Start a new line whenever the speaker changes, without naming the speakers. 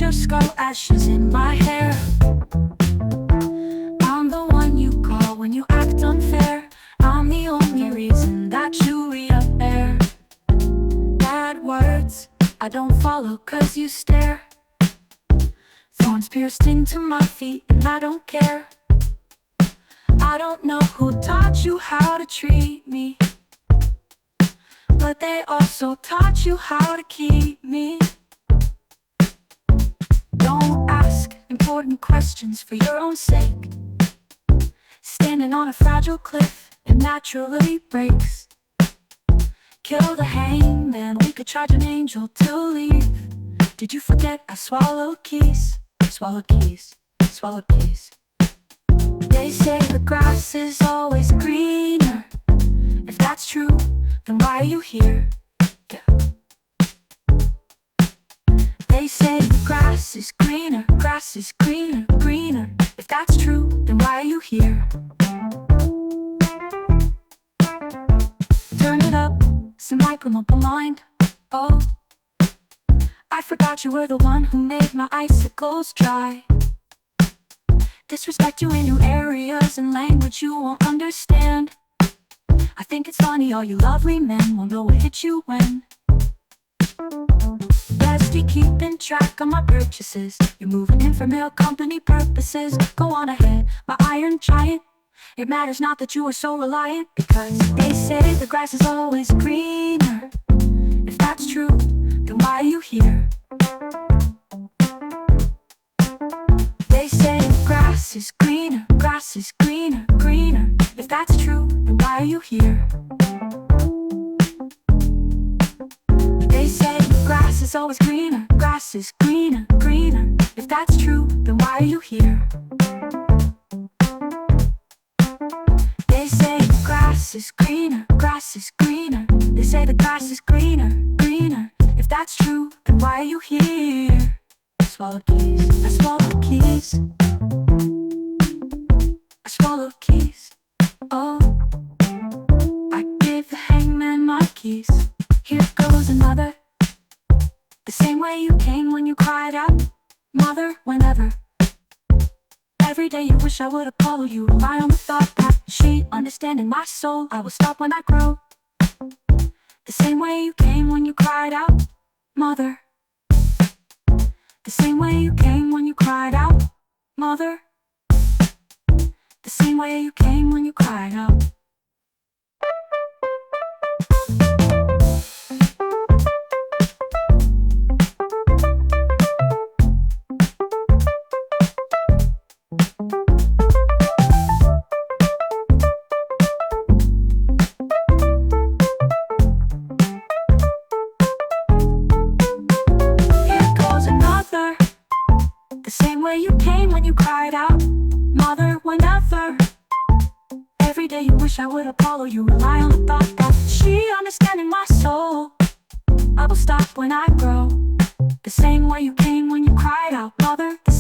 your skull, ashes in my hair. I'm the one you call when you act unfair. I'm the only reason that you read up there. Bad words I don't follow cause you stare. Thorns pierced into my feet and I don't care. I don't know who taught you how to treat me, but they also taught you how to keep me. Don't ask important questions for your own sake. Standing on a fragile cliff, it naturally breaks. Kill the hangman, we could charge an angel to leave. Did you forget I swallowed keys? Swallowed keys, swallowed keys. They say the grass is always greener. If that's true, then why are you here? Yeah. They say the grass is greener, grass is greener, greener. If that's true, then why are you here? Turn it up, some hypermobile mind. Oh, I forgot you were the one who made my icicles dry. Disrespect you in new areas and language you won't understand. I think it's funny all you lovely men won't know what hit you when. Best be keeping track of my purchases. You're moving in for mail company purposes. Go on ahead, my iron giant. It matters not that you are so reliant, because they say the grass is always greener. If that's true, then why are you here? They say the grass is greener, grass is greener, greener. If that's true, then why are you here? They say the grass is always greener, grass is greener, greener. If that's true, then why are you here? They say the grass is greener, grass is greener. They say the grass is greener, greener. If that's true, then why are you here? I swallowed keys, I swallowed keys. I swallowed keys. Oh, I gave the hangman my keys. Here goes another. The same way you came when you cried out, mother, whenever. Every day you wish I would Apollo you. Rely on the thought that she understanding my soul. I will stop when I grow. The same way you came when you cried out, mother. The same way you came when you cried out, mother. The same way you came when you cried out. The same way you came when you cried out, mother, whenever. Every day you wish I would Apollo you. Rely on the thought that she understanding my soul. I will stop when I grow. The same way you came when you cried out, mother. The